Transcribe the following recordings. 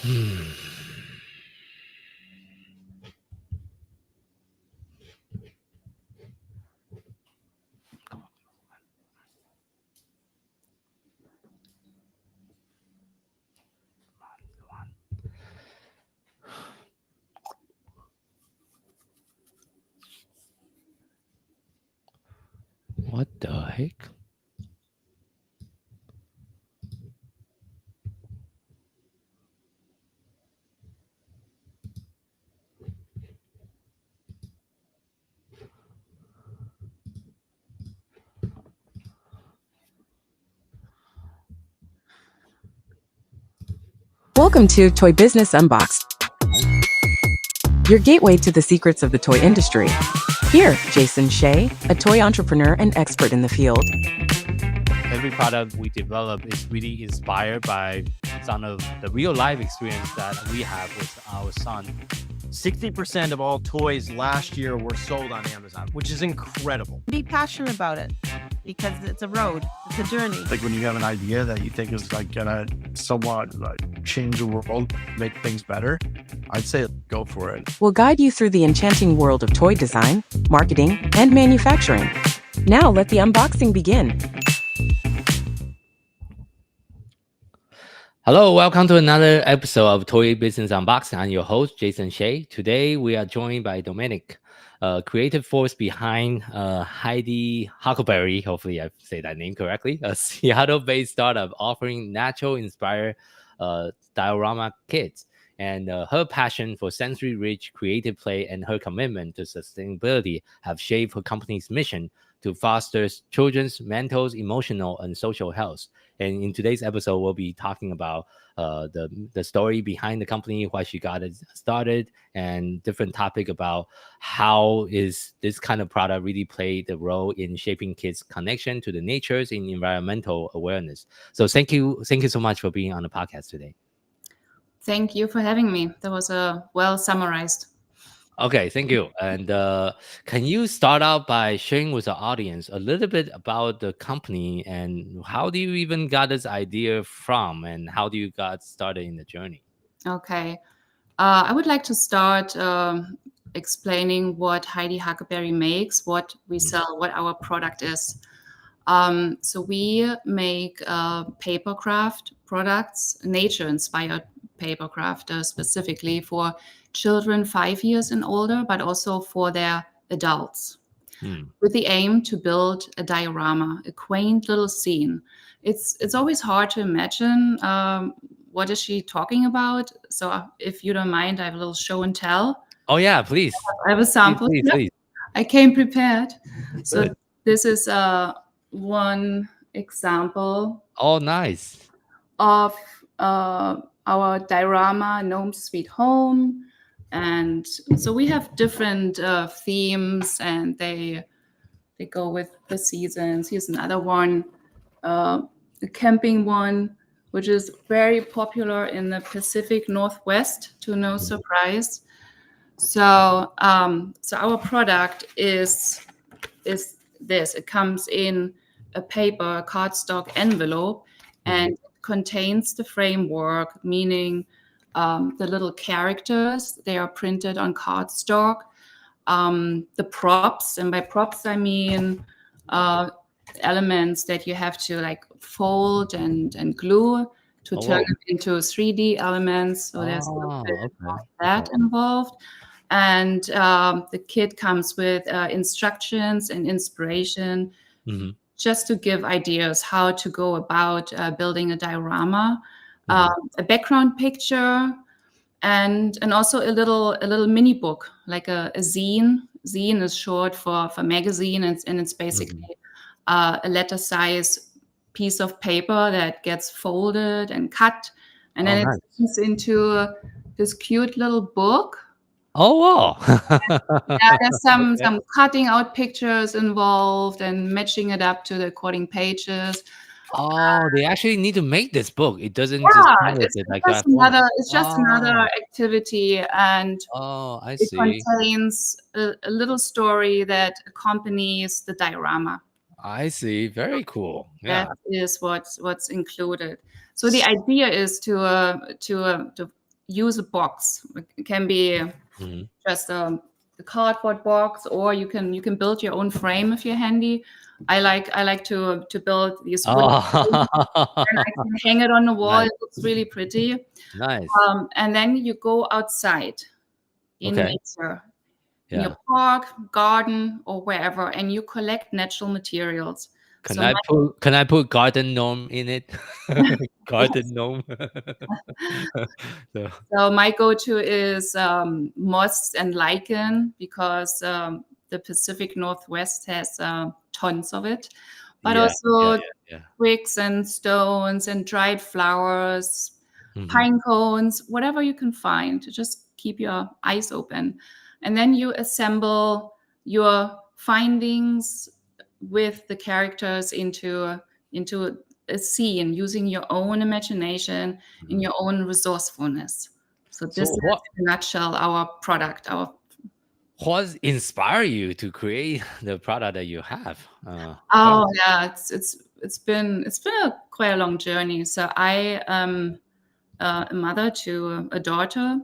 What the heck? Welcome to Toy Business Unboxed, your gateway to the secrets of the toy industry. Here, Hsieh, a toy entrepreneur and expert in the field. Every product we develop is really inspired by some of the real life experience that we have with our son. 60% of all toys last year were sold on Amazon, which is incredible. Be passionate about it because it's a road, it's a journey. Like when you have an idea that you think is like gonna somewhat like change the world, make things better, I'd say go for it. We'll guide you through the enchanting world of toy design, marketing, and manufacturing. Now let the unboxing begin. Hello, welcome to another episode of Toy Business Unboxed. I'm your host, Hsieh. Today, we are joined by Dominique, creative force behind Heidi Huckleberry, hopefully I say that name correctly, a Seattle-based startup offering natural-inspired diorama kits. And her passion for sensory-rich creative play and her commitment to sustainability have shaped her company's mission to foster children's mental, emotional, and social health. And in today's episode, we'll be talking about the story behind the company, why she got it started, and different topic about how is this kind of product really play the role in shaping kids' connection to the natures and environmental awareness. So thank you so much for being on the podcast today. Thank you for having me. That was well summarized. Okay, thank you. And can you start out by sharing with the audience a little bit about the company and how do you even got this idea from and how do you got started in the journey? Okay. I would like to start explaining what Heidi Huckleberry makes, what we sell, what our product is. So we make paper craft products, nature-inspired paper craft specifically for children 5 years and older, but also for their adults, with the aim to build a diorama, a quaint little scene. It's always hard to imagine what is she talking about. So if you don't mind, I have a little show and tell. Oh yeah, please. I have a sample. Please. I came prepared. So this is one example. Oh, nice. Of our diorama, Gnome's Sweet Home. And so we have different themes and they go with the seasons. Here's another one, a camping one, which is very popular in the Pacific Northwest, to no surprise. So our product is this. It comes in a paper cardstock envelope and contains the framework, meaning the little characters, they are printed on cardstock. The props, and by props I mean elements that you have to like fold and glue to turn it into 3D elements. So there's a little bit of that involved. And the kit comes with instructions and inspiration just to give ideas how to go about building a diorama, a background picture, and also a little mini book, like a zine. Zine is short for magazine, and it's basically a letter size piece of paper that gets folded and cut, and then it turns into this cute little book. Oh wow! Yeah, there's some cutting out pictures involved and matching it up to the according pages. Oh, they actually need to make this book. It doesn't it's just another activity, and I it see. contains a little story that accompanies the diorama. I see. Very cool. Yeah. That is what's included. So the idea is to use a box. It can be just a cardboard box, or you can build your own frame if you're handy. I like to build these wooden frames, and I can hang it on the wall. Nice. It looks really pretty. Nice. And then you go outside in Okay. nature, in Yeah. your park, garden, or wherever, and you collect natural materials. Can So I put garden gnome in it? Garden gnome. So, So my go-to is moss and lichen, because the Pacific Northwest has tons of it, but yeah. also Yeah. bricks and stones and dried flowers, Mhm. pine cones, whatever you can find. Just keep your eyes open. And then you assemble your findings with the characters into a scene, using your own imagination and your own resourcefulness. So this So is, what in a nutshell, our product. what inspired you to create the product that you have? Oh yeah, it's been quite a long journey. So I am a mother to a daughter.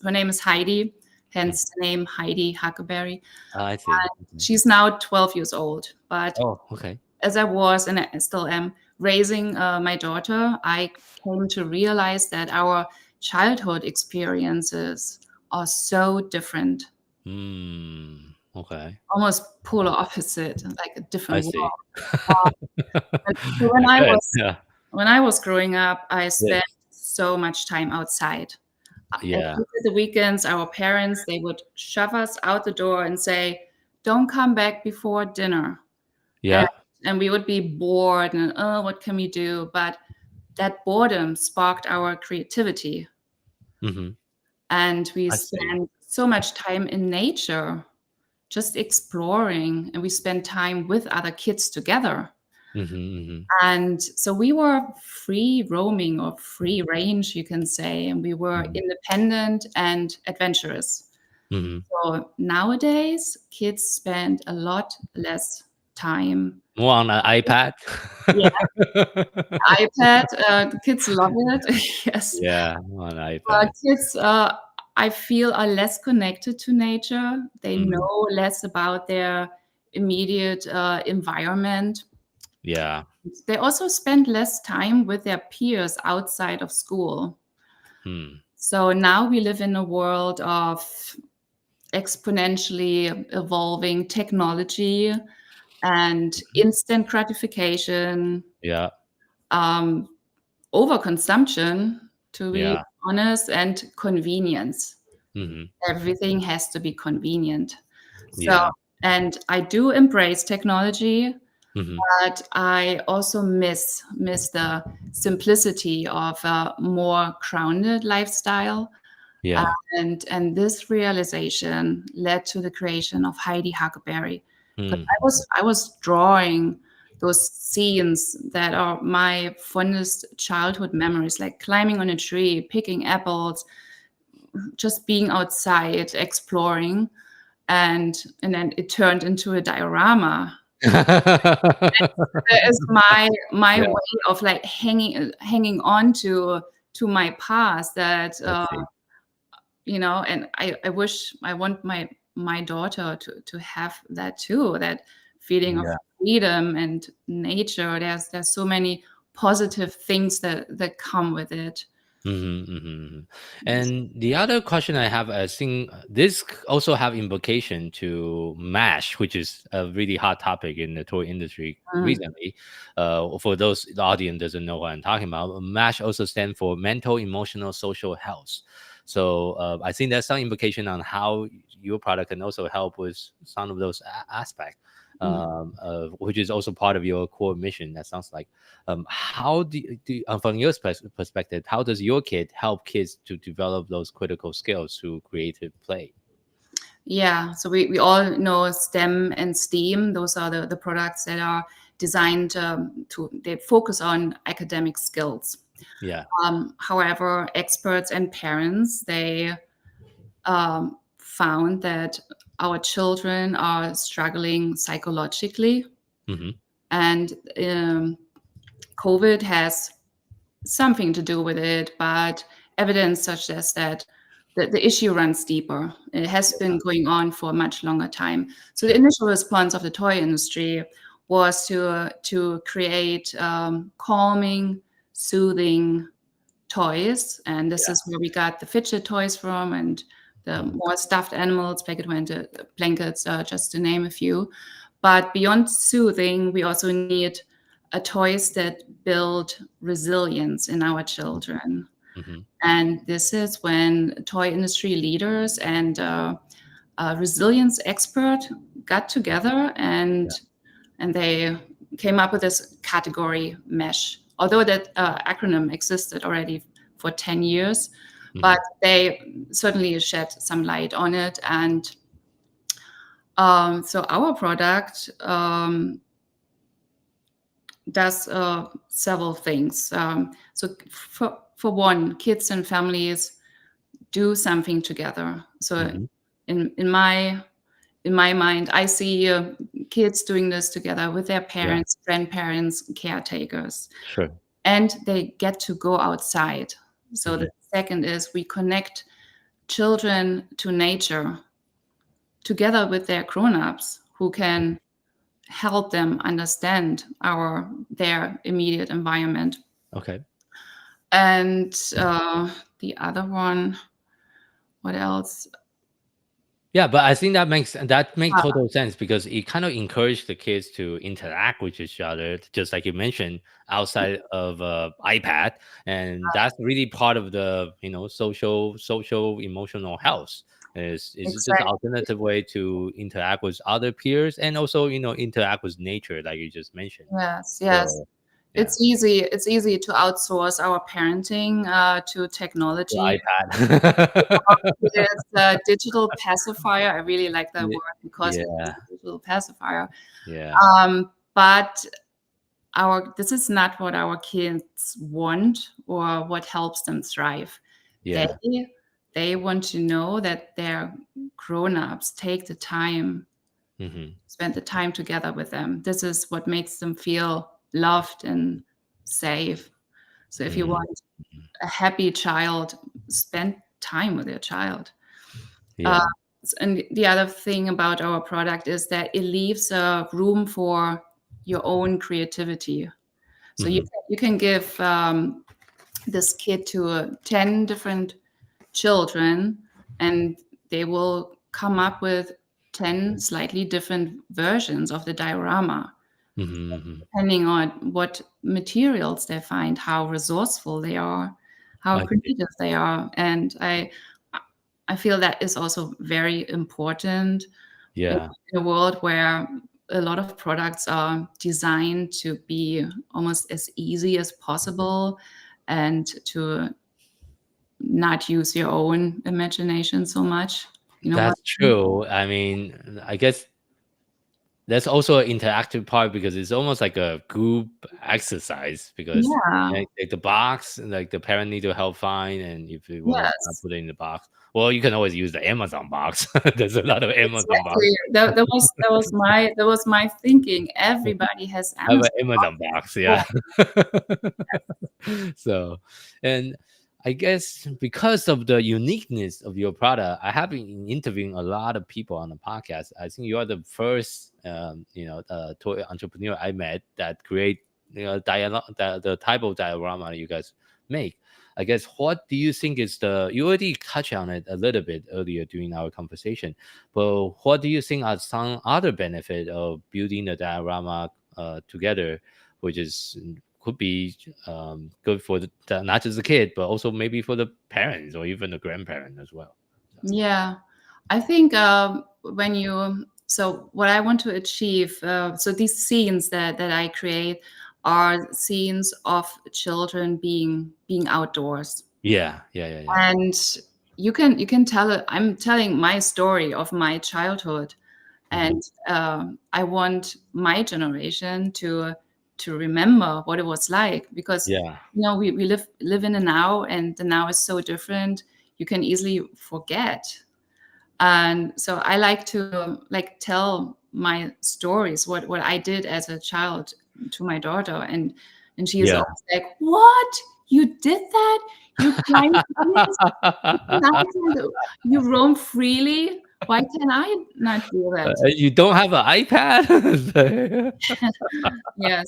Her name is Heidi, hence the name Heidi Huckleberry. I see. She's now 12 years old, but Oh, okay. as I was, and I still am, raising my daughter, I came to realize that our childhood experiences are so different, Okay. almost polar opposite, like a I different see. world. And so Good. Yeah. when I was growing up, I Yes. spent so much time outside. Yeah. At the weekends, our parents, they would shove us out the door and say, "Don't come back before dinner." Yeah. And we would be bored and, oh, what can we do? But that boredom sparked our creativity. Mhm. And we I see. spent so much time in nature, just exploring, and we spent time with other kids together. And so we were free roaming, or free range, you can say, and we were independent and adventurous. So nowadays, kids spend a lot less time. More on an iPad. Yeah. iPad, kids love it. Yes. Yeah, on iPad. Kids, I feel, are less connected to nature. They know less about their immediate environment. Yeah. They also spend less time with their peers outside of school. So now we live in a world of exponentially evolving technology and instant gratification, Yeah. overconsumption, to be Yeah. honest, and convenience. Everything has to be convenient. So, Yeah. and I do embrace technology, but I also miss the simplicity of a more grounded lifestyle. Yeah. And this realization led to the creation of Heidi Huckleberry. 'Cause I was drawing those scenes that are my fondest childhood memories, like climbing on a tree, picking apples, just being outside, exploring, and then it turned into a diorama. That is my Yeah. way of like hanging on to my past, that I see. and I want my daughter to have that too, that feeling of Yeah. freedom and nature. There's so many positive things that come with it. And the other question I have, I think this also have implication to MASH, which is a really hot topic in the toy industry recently. For those the audience doesn't know what I'm talking about, MASH also stands for mental, emotional, social health. So I think there's some implication on how your product can also help with some of those aspects. Which is also part of your core mission. That sounds like. How do from your perspective, how does your kid help kids to develop those critical skills through creative play? Yeah, so we all know STEM and STEAM. Those are the products that are designed they focus on academic skills. Yeah. However, experts and parents, they found that our children are struggling psychologically, and COVID has something to do with it, but evidence suggests that the issue runs deeper. It has been going on for a much longer time. So the initial response of the toy industry was to create calming, soothing toys, and this is where we got the fidget toys from, and the more stuffed animals, blankets, just to name a few. But beyond soothing, we also need toys that build resilience in our children. And this is when toy industry leaders and resilience expert got together and they came up with this category mesh. Although that acronym existed already for 10 years, but they certainly shed some light on it. And so our product does several things. So for one, kids and families do something together. So in my mind, I see kids doing this together with their parents, grandparents, caretakers. Sure. And they get to go outside. So the second is we connect children to nature together with their grown-ups who can help them understand their immediate environment. Okay. And the other one, what else? Yeah, but I think that makes total sense, because it kind of encouraged the kids to interact with each other, just like you mentioned, outside of iPad, and that's really part of the social emotional health. It's just an alternative way to interact with other peers, and also interact with nature, like you just mentioned. Yes. So, It's easy to outsource our parenting to technology. iPad. It's a digital pacifier. I really like that word because it's a digital pacifier. Yeah. But this is not what our kids want or what helps them thrive. Yeah. They want to know that their grown-ups take the time, spend the time together with them. This is what makes them feel loved and safe. So if you want a happy child, spend time with your child. And the other thing about our product is that it leaves room for your own creativity. So you can give this kit to 10 different children, and they will come up with 10 slightly different versions of the diorama. Depending on what materials they find, how resourceful they are, how creative they are. And I feel that is also very important in a world where a lot of products are designed to be almost as easy as possible and to not use your own imagination so much. That's true. I mean, I guess there's also an interactive part, because it's almost like a group exercise, because like the box, like the parent need to help find, and if you want to put it in the box, well, you can always use the Amazon box. There's a lot of Amazon box. That was my thinking. Everybody has Amazon box, yeah. So, and I guess because of the uniqueness of your product, I have been interviewing a lot of people on the podcast. I think you are the first, toy entrepreneur I met that create, the type of diorama you guys make. I guess, what do you think is you already touched on it a little bit earlier during our conversation, but what do you think are some other benefit of building the diorama together, which could be good for not just the kid, but also maybe for the parents or even the grandparent as well? Yeah, I think so what I want to achieve, so these scenes that I create are scenes of children being outdoors. Yeah. And you can tell it. I'm telling my story of my childhood, and I want my generation to remember what it was like, because we live in the now, and the now is so different. You can easily forget. And so I like to tell my stories, what I did as a child, to my daughter, and she is always like, "What? You did that? You climbed trees? You roam freely? Why can I not do that? You don't have an iPad? Yes.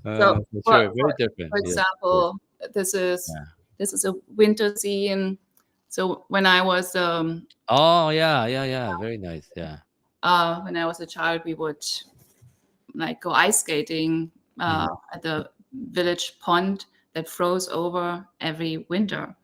So For sure, very different. for Yes, example, this is yeah. this is a winter scene. So when I was Oh yeah. Very nice. Yeah. when I was a child, we would like go ice skating Mhm. at the village pond that froze over every winter.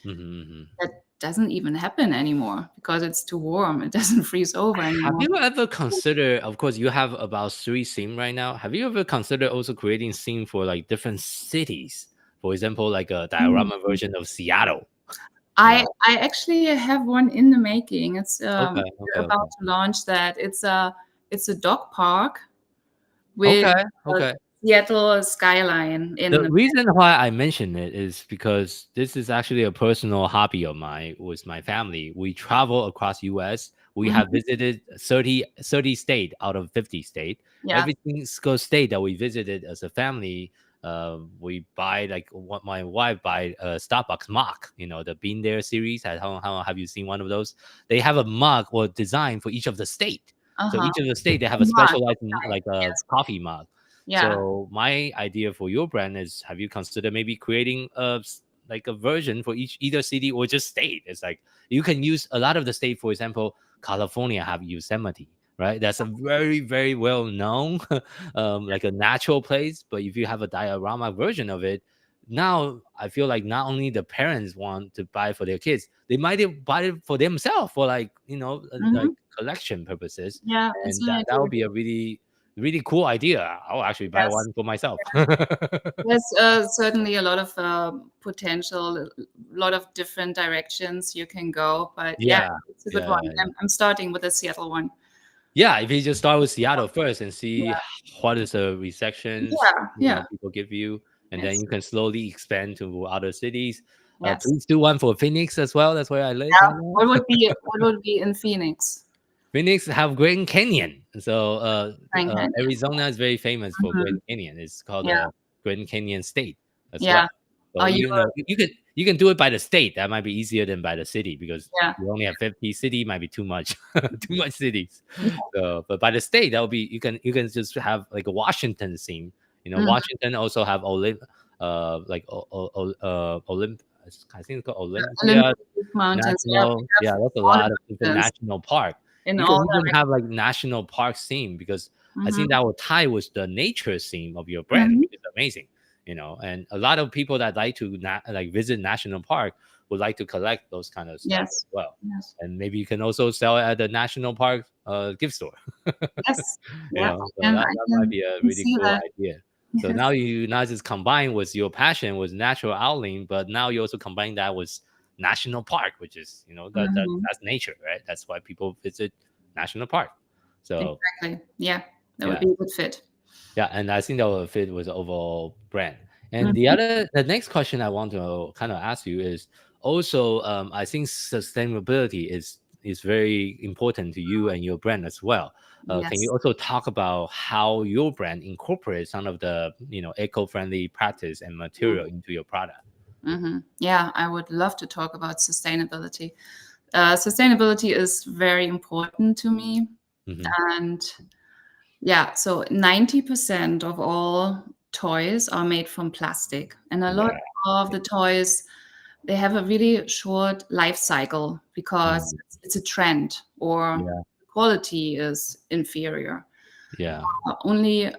Mhm. That doesn't even happen anymore because it's too warm. It doesn't freeze over Have anymore. you ever considered, of course, you have about 3 themes right now. Have you ever considered also creating theme for like different cities? For example, like a Mm. diorama version of Seattle. I actually have one in the making. It's we're Okay. about to launch that. It's a dog park with Okay. a Okay. Seattle skyline in The reason why I mention it is because this is actually a personal hobby of mine with my family. We travel across US. We have Mhm. visited 30 state out of 50 state. Yeah. Every single state that we visited as a family, we buy like what my wife buy a Starbucks mug, the Been There series. How have you seen one of those? They have a mug or design for each of the state. So Uh-huh. each of the state they have a Mark. specialized Nice. like a Yes. coffee mug. Yeah. So my idea for your brand is, have you considered maybe creating like a version for either city or just state? It's like you can use a lot of the state. For example, California have Yosemite, right? That's a very very well known like a natural place. But if you have a diorama version of it, now I feel like not only the parents want to buy for their kids, they might buy it for themselves for like like Mhm. collection purposes, Yeah, it's and an that would idea. be a really cool idea. I'll actually buy Yes. one for myself. There's certainly a lot of potential, a lot of different directions you can go. But yeah, Yeah, it's a good yeah, one. I'm starting with the Seattle one. yeah. If you just start with Seattle first and see Yeah, what is the receptions yeah, people give you, and then yes, you can slowly expand to other cities. yes. Please do one for Phoenix as well. That's where I live Yeah. right now. What would be in Phoenix? Phoenix have Grand Canyon. So Grand Canyon. Arizona is very famous for Mhm. Grand Canyon. It's called Yeah, Grand Canyon State as well. yeah. So Are you? you can do it by the state. That might be easier than by the city because Yeah, you only have 50 city, might be too much, too much cities. So, but by the state, that will be you can just have like a Washington theme. mhm. Washington also have like Olymp. I think it's called Olympia Olympic Mountains. Yeah, we National. have Yeah, that's a all the lot of different mountains national park. in You can all even directions. have like national park theme because I think Mhm. that will tie with the nature theme of your brand, Mhm. which is amazing. And a lot of people that like to like visit national park would like to collect those kind of stuff as Yes, well. yes, And maybe you can also sell it at the national park gift store. yes. you Yeah, know, so that might be a can really see cool that. idea. So Yes. now you not just combine with your passion with natural outing, but now you also combine that with national park, which is Mhm. that's nature, right? That's why people visit national park. So Exactly. Yeah, that would yeah, be a good fit. yeah, and I think that will fit with the overall brand. And Mhm. the next question I want to kind of ask you is also, I think sustainability is very important to you and your brand as well. Can you Yes. also talk about how your brand incorporates some of the eco-friendly practice and material into your product? Yeah, I would love to talk about sustainability. Sustainability is very important to me. Hmm. And yeah, so 90% of all toys are made from plastic. And a lot Yeah. of the toys, they have a really short life cycle because Mm. it's a trend or Yeah. quality is inferior. Yeah. Only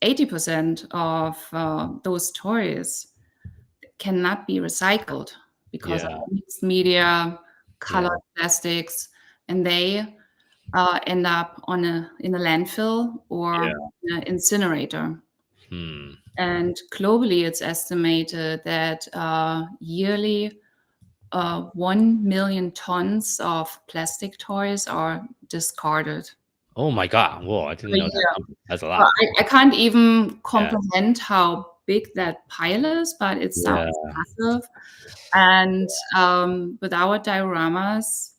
80% of those toys cannot be recycled because of Yeah. mixed media, Yeah. colored plastics, and they end up in a landfill or Yeah. in an incinerator. Hmm. And globally, it's estimated that yearly 1 million tons of plastic toys are discarded Oh my God. Whoa, I didn't per know that year. number. That's a So lot. I can't even Yeah. comprehend how big that pile is, but it Yeah. sounds massive. And with our dioramas,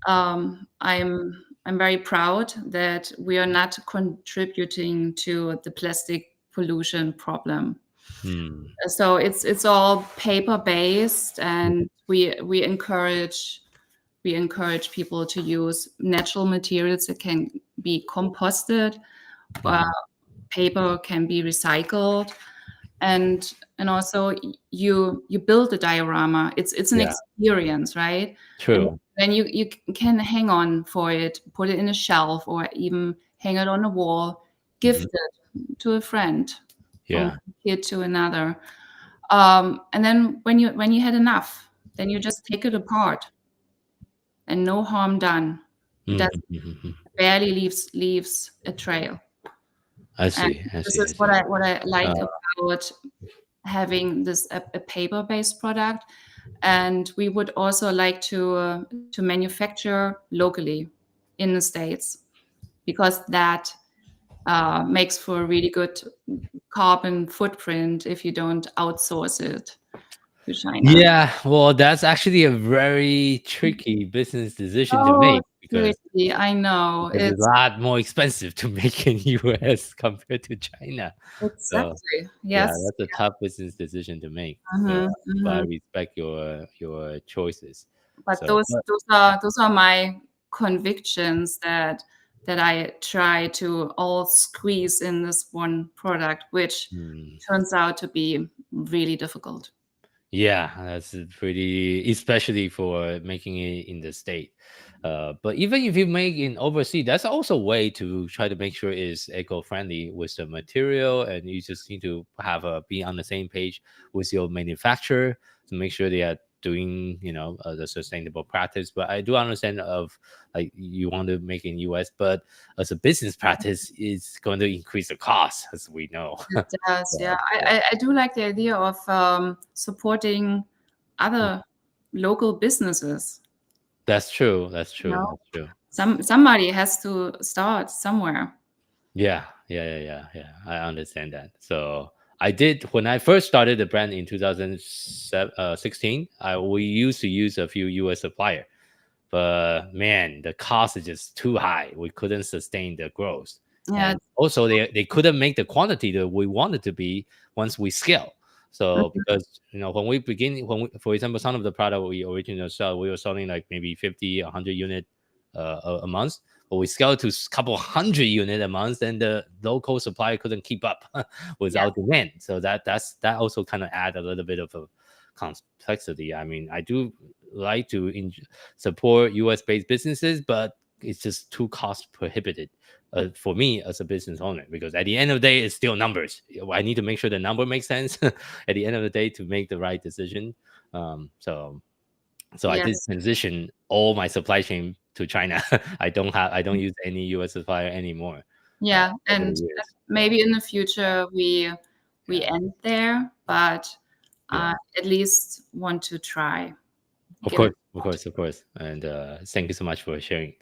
I'm very proud that we are not contributing to the plastic pollution problem. Hmm. So it's all paper based, and we encourage people to use natural materials that can be composted. Paper can be recycled, and also you build a diorama. It's an Yeah. experience, right? And True. then you can hang on for it, put it in a shelf, or even hang it on a wall, gift it to a friend, from Yeah. one kid to another. And then when you had enough, then you just take it apart, and no harm done. It does Mhm. barely leaves a trail. I And see. I this see. I is what see. I like Uh, about having this a paper-based product. And we would also like to manufacture locally in the States, because that makes for a really good carbon footprint if you don't outsource it to China. yeah. Well, that's actually a very tricky business decision to Oh, make because seriously, I know. it's a lot more expensive to make in US compared to China. So Exactly. yeah, Yes. that's a tough business decision to make. So, Mhm, but I mhm. respect your choices. But So, but, those are my convictions that I try to all squeeze in this one product, which hmm. turns out to be really difficult. Yeah, that's pretty, especially for making it in the state. But even if you make in overseas, that's also a way to try to make sure it's eco-friendly with the material, and you just need to have a be on the same page with your manufacturer to make sure they are doing, the sustainable practice. But I do understand of like you want to make in US, but as a business practice, it's going to increase the cost, as we know. It does, yeah. So, yeah, I do like the idea of supporting other local businesses. that's true. That's You true. know, That's true. somebody has to start somewhere. Yeah. I understand that. So I did when I first started the brand in 2016. We used to use a few US supplier, but man, the cost is just too high. We couldn't sustain the growth, Yeah. and also they couldn't make the quantity that we wanted to be once we scale. So Mhm. because when we, for example, some of the product we originally sell, we were selling like maybe 50, 100 unit a month, but we scaled to couple hundred unit a month, and the local supplier couldn't keep up with Yeah. our demand. So that also kind of add a little bit of a complexity. I mean, I do like to support US based businesses, but it's just too cost prohibitive for me as a business owner, because at the end of the day, it's still numbers. I need to make sure the number makes sense at the end of the day to make the right decision. So I did Yes. transition all my supply chain to China. I don't use any US supplier anymore Yeah. over the And years. So maybe in the future we yeah, end there, but yeah. at least want to try. Of Give it course, a of shot. course, of course. And thank you so much for sharing.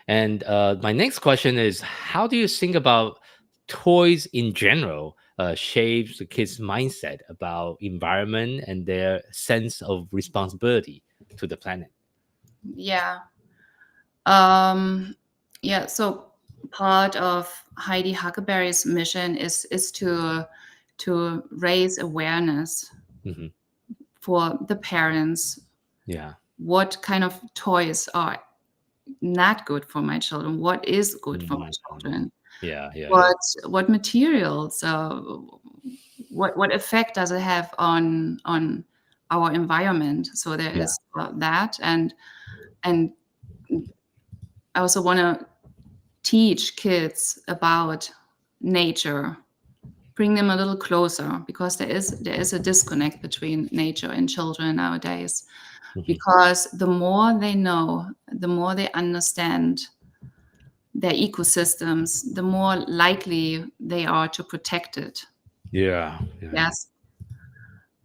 And my next question is, how do you think about toys in general shapes the kids' mindset about environment and their sense of responsibility to the planet? Yeah. Um, yeah. So part of Heidi Huckleberry's mission is to raise awareness Hmm. for the parents. Yeah, What kind of toys are not good for my children? What is good for my Mhm. children? Yeah. What materials? What effect does it have on our environment? So there Yeah, is that, and I also want to teach kids about nature, bring them a little closer, because there is a disconnect between nature and children nowadays. hmm, Because the more they know, the more they understand their ecosystems, the more likely they are to protect it. yeah. Yes.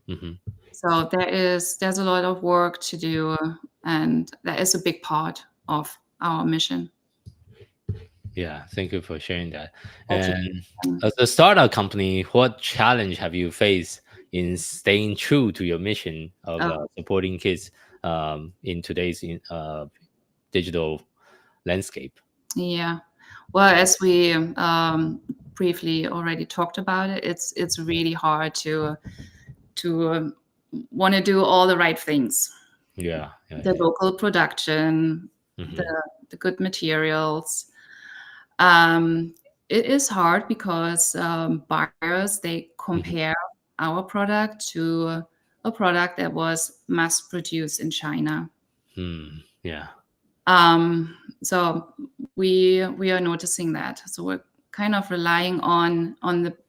Hmm. So there's a lot of work to do, and that is a big part of our mission. Yeah, thank you for sharing that. Okay. And as a startup company, what challenge have you faced in staying true to your mission of Oh, supporting kids in today's digital landscape? yeah. Well, as we briefly already talked about it. It's really hard to want to do all the right things. Yeah. The local production, Mhm. the good materials. It is hard because buyers, they compare our product to a product that was mass produced in China. Yeah. So we are noticing that. So we're kind of relying on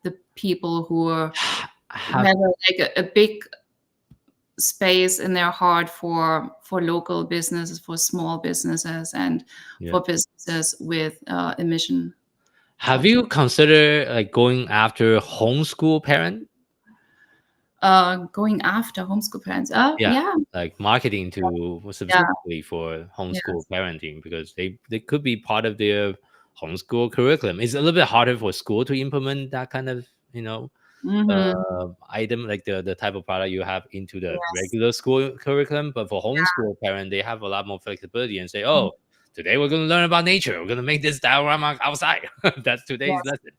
the people who Have have a big space in their heart for local businesses, for small businesses, and Yeah. for businesses with emission. Have you considered like going after homeschool parent? Going after homeschool parents. Yeah. Yeah. Like marketing to specifically for homeschool Yes. parenting, because they could be part of their homeschool curriculum. It's a little bit harder for school to implement that kind of, item, like the type of product you have into the Yes. regular school curriculum. But for homeschool parent, they have a lot more flexibility and say, oh, today we're going to learn about nature. We're going to make this diorama outside. That's today's Yes. lesson.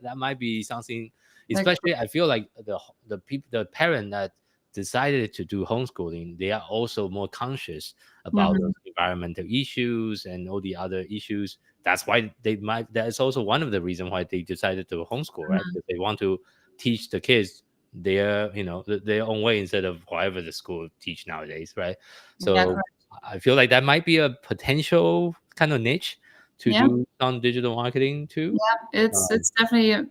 That might be something. Like- Especially, I feel like the parent that decided to do homeschooling, they are also more conscious about those environmental issues and all the other issues. That's why that's also one of the reasons why they decided to homeschool, right? Because they want to teach the kids their own way instead of whatever the school teach nowadays, right? So Yeah, correct. I feel like that might be a potential kind of niche to do some digital marketing too. Yeah, it's definitely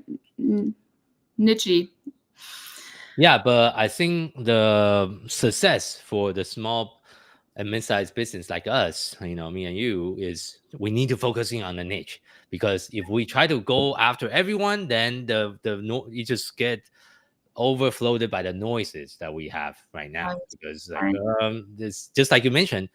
niche. Yeah, but I think the success for the small and mid-sized business like us, me and you, is we need to focusing on the niche. Because if we try to go after everyone, then you just get overflowed by the noises that we have right now. Right. Because this, just like you mentioned,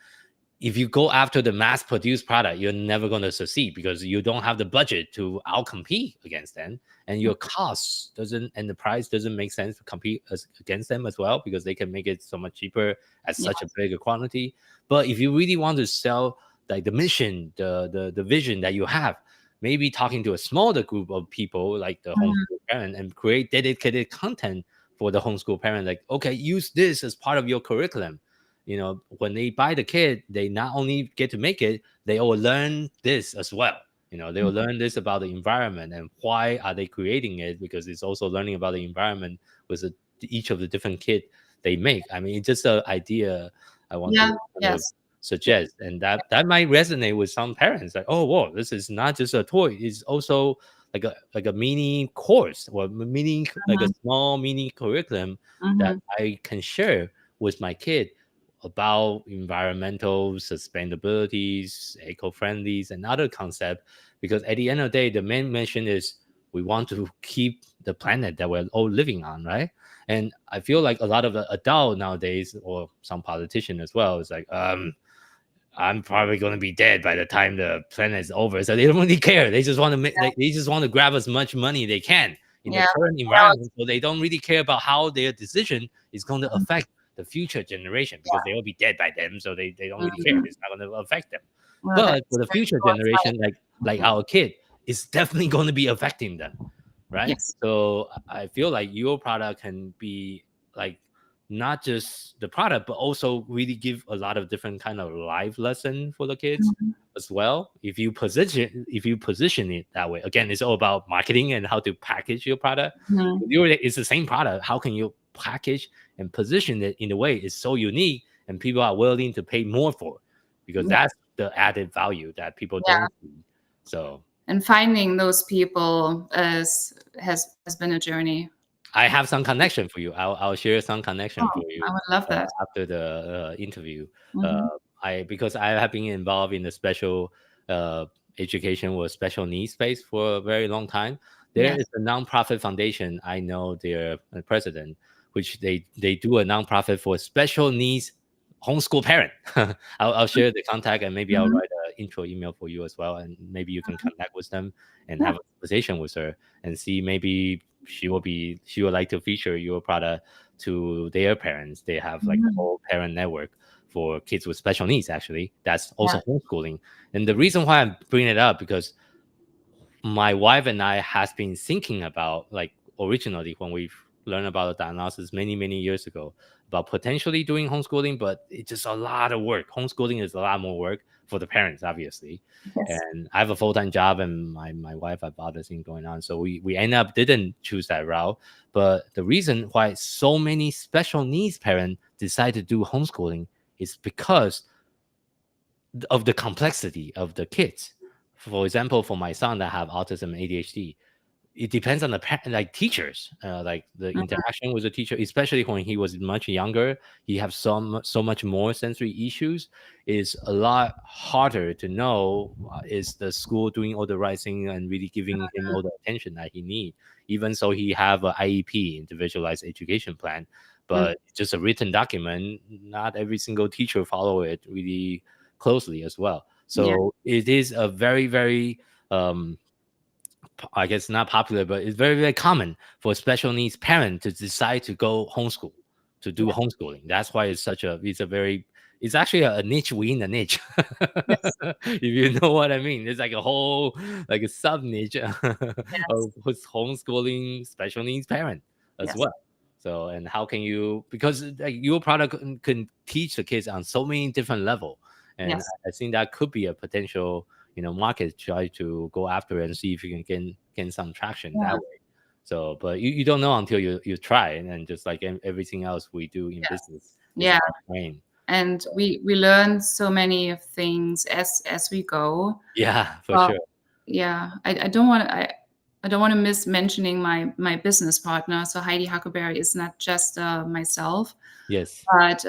if you go after the mass-produced product, you're never going to succeed because you don't have the budget to outcompete against them, and your costs and the price doesn't make sense to compete against them as well, because they can make it so much cheaper at such a bigger quantity. But if you really want to sell like the mission, the vision that you have, maybe talking to a smaller group of people like the homeschool parent and create dedicated content for the homeschool parent. Like, okay, use this as part of your curriculum. When they buy the kit, they not only get to make it, they will learn this as well. They will learn this about the environment and why are they creating it, because it's also learning about the environment with each of the different kit they make. I mean, it's just an idea I want to kind of suggest, and that might resonate with some parents. Like, oh, whoa, this is not just a toy; it's also like a mini course or like a small mini curriculum that I can share with my kid about environmental sustainabilities, eco-friendlies, and other concepts. Because at the end of the day, the main mission is we want to keep the planet that we're all living on, right? And I feel like a lot of the adult nowadays, or some politician as well, is like, I'm probably going to be dead by the time the planet is over, so they don't really care. They just want to they just want to grab as much money they can in the current environment, so they don't really care about how their decision is going to affect the future generation, because they will be dead by then, so they don't really care. It's not going to affect them. But for the future generation, like our kid, it's definitely going to be affecting them, right? Yes. So I feel like your product can be like not just the product, but also really give a lot of different kind of life lesson for the kids as well. If you position it that way, again, it's all about marketing and how to package your product. It's the same product. How can you package and position it in a way is so unique and people are willing to pay more for, because that's the added value that people don't see. So, and finding those people has been a journey. I have some connection for you. I'll share some connection for you. I would love that after the interview. Because I have been involved in the special education or special needs space for a very long time. There is a nonprofit foundation. I know their president, which they do a nonprofit for special needs homeschool parent. I'll share the contact, and maybe I'll write an intro email for you as well, and maybe you can connect with them and have a conversation with her and see maybe she would like to feature your product to their parents. They have like a whole parent network for kids with special needs. Actually, that's also homeschooling. And the reason why I'm bringing it up, because my wife and I has been thinking about, like, originally when we learned about the diagnosis many years ago, about potentially doing homeschooling, but it's just a lot of work. Homeschooling is a lot more work for the parents, obviously. Yes. And I have a full-time job, and my wife have other things going on, so we end up didn't choose that route. But the reason why so many special needs parents decide to do homeschooling is because of the complexity of the kids. For example, for my son that have autism and ADHD, it depends on the like teachers, like the Mhm. interaction with the teacher, especially when he was much younger. He have so much more sensory issues. Is a lot harder to know, is the school doing all the right thing and really giving him all the attention that he need. Even so, he have a IEP, individualized education plan, Mm. but just a written document. Not every single teacher follow it really closely as well. Yeah. So it is a very um I guess not popular, but it's very common for special needs parent to decide to go homeschool, to do Yeah. homeschooling. That's why it's actually a niche within a niche. Yes. If you know what I mean. It's like a whole, like a sub niche of Yes. who's homeschooling special needs parent as Yes. well. So, and how can you, because like your product can teach the kids on so many different level, and Yes. I think that could be a potential, market, try to go after and see if you can gain some traction that Yeah. way. So, but you don't know until you try, and then just like everything else we do in Yes. business is Yeah. about brain. And we learn so many things as we go. Yeah, for Well, sure. yeah, I don't want to I don't want to miss mentioning my business partner. So Heidi Huckleberry is not just myself, Yes. but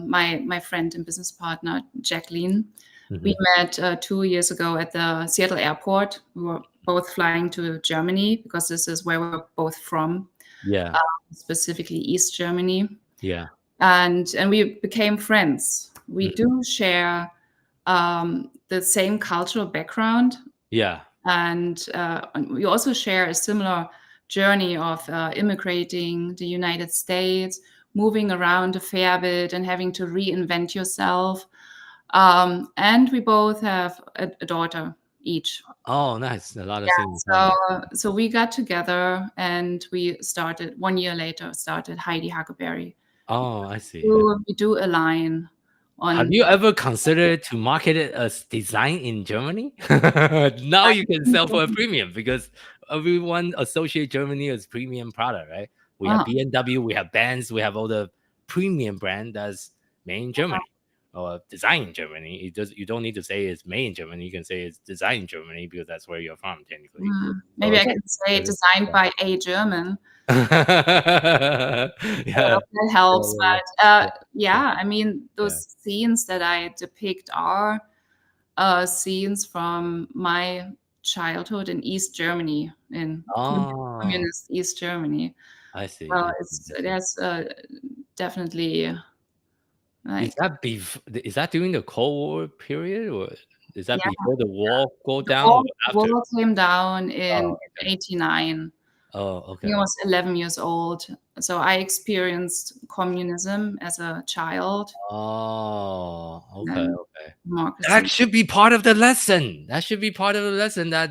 my friend and business partner Jacqueline. We Hmm. met 2 years ago at the Seattle airport. We were both flying to Germany because this is where we're both from, Yeah. specifically East Germany. Yeah. And we became friends. We Mhm. do share the same cultural background, Yeah. and we also share a similar journey of immigrating the United States, moving around a fair bit, and having to reinvent yourself. And we both have a daughter each. Oh, nice. A lot of Yeah, things in common. so we got together and we started 1 year later, started Heidi Huckleberry. Oh, I see. We do align Have on. you ever considered to market it as design in Germany? Now you can sell for a premium because everyone associate Germany as premium product, right? We have uh, BMW, we have Benz, we have all the premium brand that's made in Germany or design in Germany. You don't need to say it's made in Germany. You can say it's designed in Germany because that's where you're from, technically. So maybe I can say designed by a German. yeah. Yeah. That helps. Yeah. But Yeah. yeah, I mean, Yeah. those scenes that I depict are scenes from my childhood in East Germany, in Oh, communist East Germany. I see. Well, I see. there's definitely Is like, is that during the Cold War period, or is that yeah, before the wall go the down or after? wall came down in Oh, okay. 89. Oh, I okay. was 11 years old. So I experienced communism as a child Oh, okay, and okay. That democracy. should be part of the lesson. That should be part of the lesson that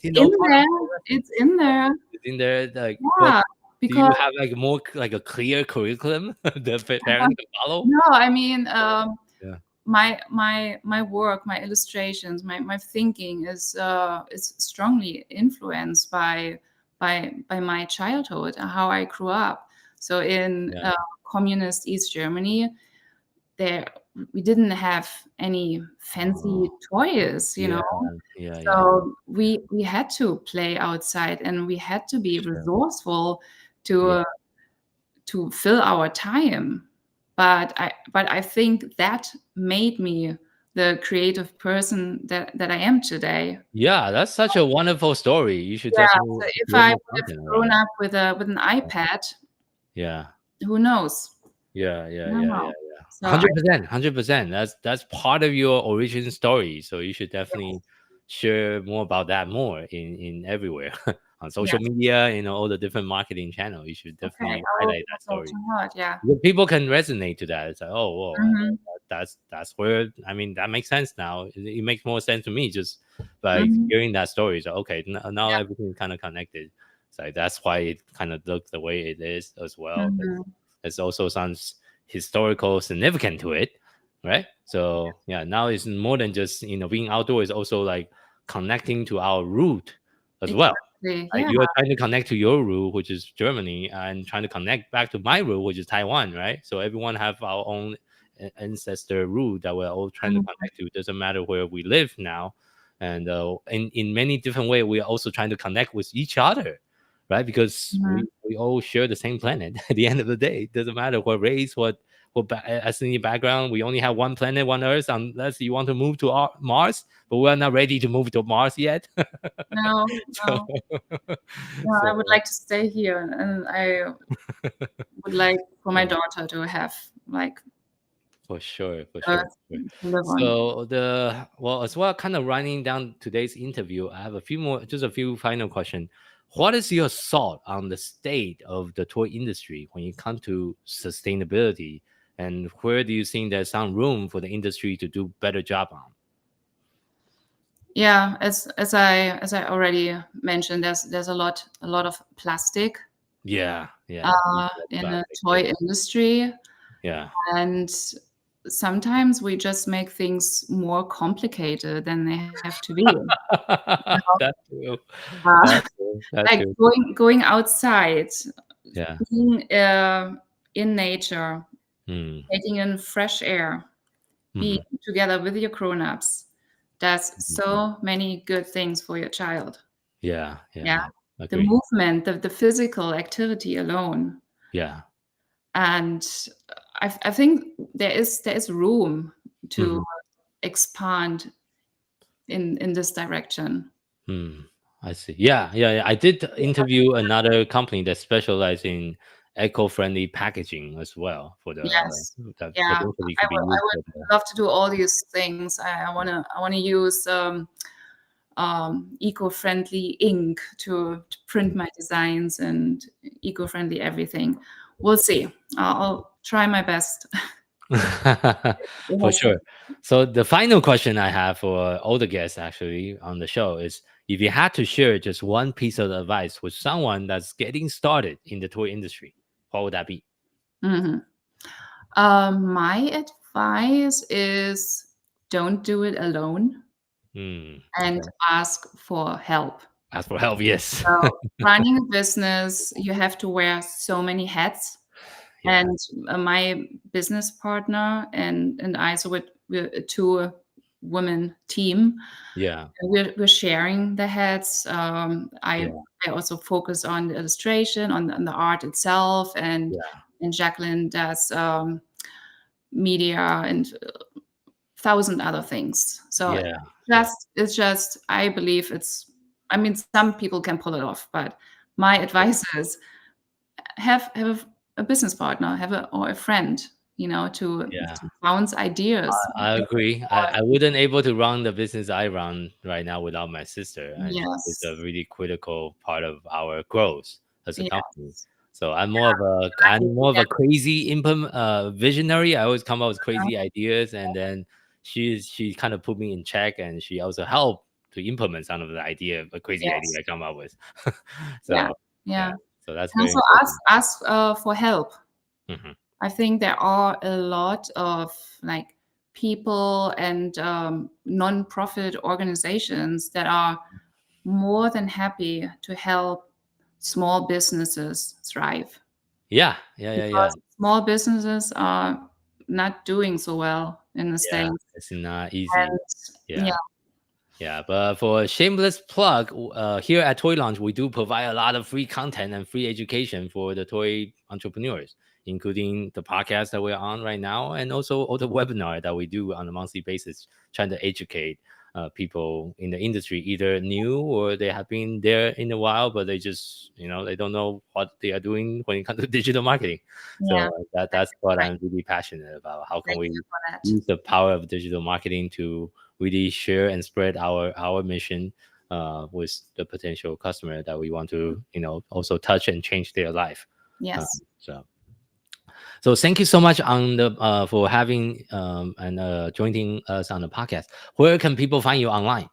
In part of there, the lesson it's in there. is in there. Like, but Yeah, do you because have like more like a clear curriculum the parents can follow? no, I mean, Yeah. my work, my illustrations, my thinking is strongly influenced by my childhood, how I grew up. So in Yeah. communist East Germany, there we didn't have any fancy Oh, toys, yeah. Yeah. So we had to play outside and we had to be Sure. resourceful Yeah. to fill our time. But I think that made me the creative person that I am today. Yeah, that's such a wonderful story. You should Yeah. definitely So if create I more would have content around grown it. up with an iPad, Yeah. who knows? Yeah. I don't know. So I, 100%, 100%. That's part of your origin story. So you should definitely share more about that more in everywhere on social yes, media, all the different marketing channels. You should okay, definitely I will highlight that work story. too hard. Yeah. Because people can resonate to that. It's like, oh, whoa, Mhm. that's where, I mean, that makes sense now. It makes more sense to me just by Mhm. hearing that story. So okay, now Yeah. everything is kind of connected. So that's why it kind of looks the way it is as well. Mhm. There's also some historical significance to it, right? So yeah, now it's more than just, being outdoor, is also like connecting to our root as well. Exactly. Right? Yeah. You are trying to connect to your root, which is Germany, and trying to connect back to my root, which is Taiwan, right? So everyone have our own ancestor root that we're all trying to Mhm. connect to. It doesn't matter where we live now, and in many different ways, we are also trying to connect with each other, right? Because Mhm. we all share the same planet. At the end of the day, it doesn't matter what race, what ethnic background. We only have one planet, one Earth, unless you want to move to Mars, but we're not ready to move to Mars yet. No, so, no. No, I would so like to stay here, and I would like for my yeah, daughter to have like for sure, for sure. Earth to live on. So as well, kind of running down today's interview, I have just a few final questions. What is your thought on the state of the toy industry when it comes to sustainability, and where do you think there's some room for the industry to do better job on? Yeah, as I already mentioned, there's a lot of plastic Yeah, yeah, in the plastic, toy industry, yeah, and sometimes we just make things more complicated than they have to be. that's true. Uh, That's true. That's like true. going outside, Yeah. being in nature, Mm. taking in fresh air, being Mhm. together with your grown-ups, does so many good things for your child. Yeah, yeah, Yeah. yeah. The Agree. movement, the physical activity alone. Yeah. And I think there is room to Mhm. expand in this direction. Mm, I see. Yeah, yeah, yeah. I did interview another company that specializes in eco-friendly packaging as well for Yes. that Yeah. potentially could be I used would for the. love to do all these things. I wanna use eco-friendly ink to print my designs and eco-friendly everything. We'll see. I'll try my best. For Yes. sure. So the final question I have for all the guests actually on the show is, if you had to share just one piece of advice with someone that's getting started in the toy industry, what would that be? Mhm. My advice is don't do it alone Hmm. and Okay. ask for help. Ask for help. Yes. So running a business, you have to wear so many hats. Yeah. And my business partner and I, so we're a two-woman team. Yeah. We're sharing the hats. Yeah. I also focus on the illustration, on the art itself, Yeah. and Jacqueline does media and thousand other things. So Yeah. Yeah. it's just I believe it's. I mean, some people can pull it off, but my advice is have a business partner, or a friend, Yeah. to bounce ideas. I agree. I wouldn't able to run the business I run right now without my sister, and she's a Yes, really critical part of our growth as a company. yes. So I I'm more of a crazy visionary. I always come up with yeah, crazy ideas, and then she kind of put me in check, and she also helped to implement some of the crazy idea yes, I come up with. yeah, So yeah, yeah. so that's And very also important. ask for help. Mhm. I think there are a lot of like people and non-profit organizations that are more than happy to help small businesses thrive, Yeah, yeah, yeah, yeah, because small businesses are not doing so well in the yeah. States. It's not easy. And Yeah. yeah, Yeah, but for a shameless plug, here at Toy Launch, we do provide a lot of free content and free education for the toy entrepreneurs, including the podcast that we're on right now, and also all the webinar that we do on a monthly basis, trying to educate people in the industry, either new or they have been there in a while, but they just, they don't know what they are doing when it comes to digital marketing. So yeah, that's what great. I'm really passionate about. How can Thank we you for that. use the power of digital marketing to really share and spread our mission with the potential customer that we want to also touch and change their life. Yes. So So thank you so much on the for having and joining us on the podcast. Where can people find you online?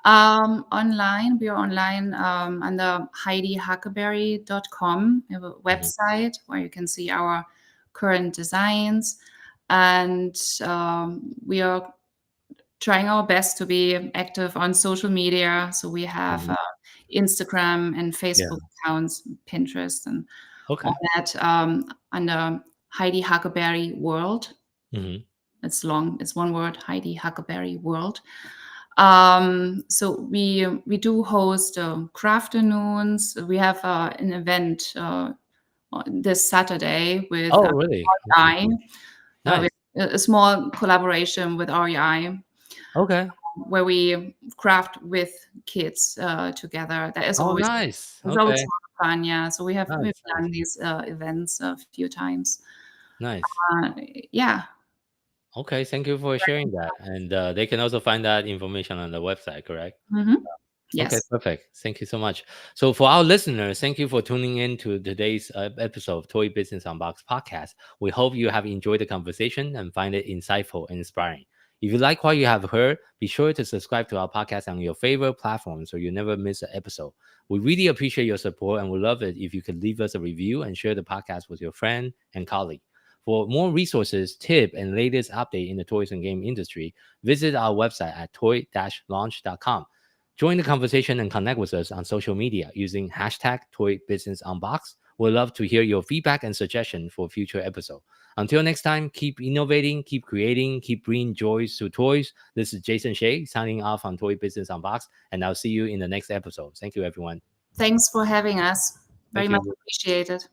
Online, we are online under HeidiHuckleberry.com. We have a website where you can see our current designs, and we are trying our best to be active on social media. So we have Instagram and Facebook accounts, Pinterest, and all Okay. that under Heidi Huckleberry World. Hmm. It's long. It's one word, Heidi Huckleberry World. So we do host crafternoons. We have an event this Saturday with Oh, really? REI. Nice. A small collaboration with REI Okay. where we craft with kids together. That is Oh, always nice. it's always Okay. fun. Yeah. So we've Nice. done these events a few times. Nice. Yeah. Okay. Thank you for sharing that. And they can also find that information on the website, correct? Hmm. Okay, Yes. perfect. Thank you so much. So, for our listeners, thank you for tuning in to today's episode of Toy Business Unboxed podcast. We hope you have enjoyed the conversation and find it insightful and inspiring. If you like what you have heard, be sure to subscribe to our podcast on your favorite platform so you never miss an episode. We really appreciate your support and would love it if you could leave us a review and share the podcast with your friend and colleague. For more resources, tip, and latest update in the toys and game industry, visit our website at toy-launch.com. Join the conversation and connect with us on social media using hashtag Toy Business Unboxed. We'd love to hear your feedback and suggestion for future episodes. Until next time, keep innovating, keep creating, keep bringing joys to toys. This is Jason Hsieh signing off on Toy Business Unboxed, and I'll see you in the next episode. Thank you, everyone. Thanks for having us. Very Thank much you. appreciated.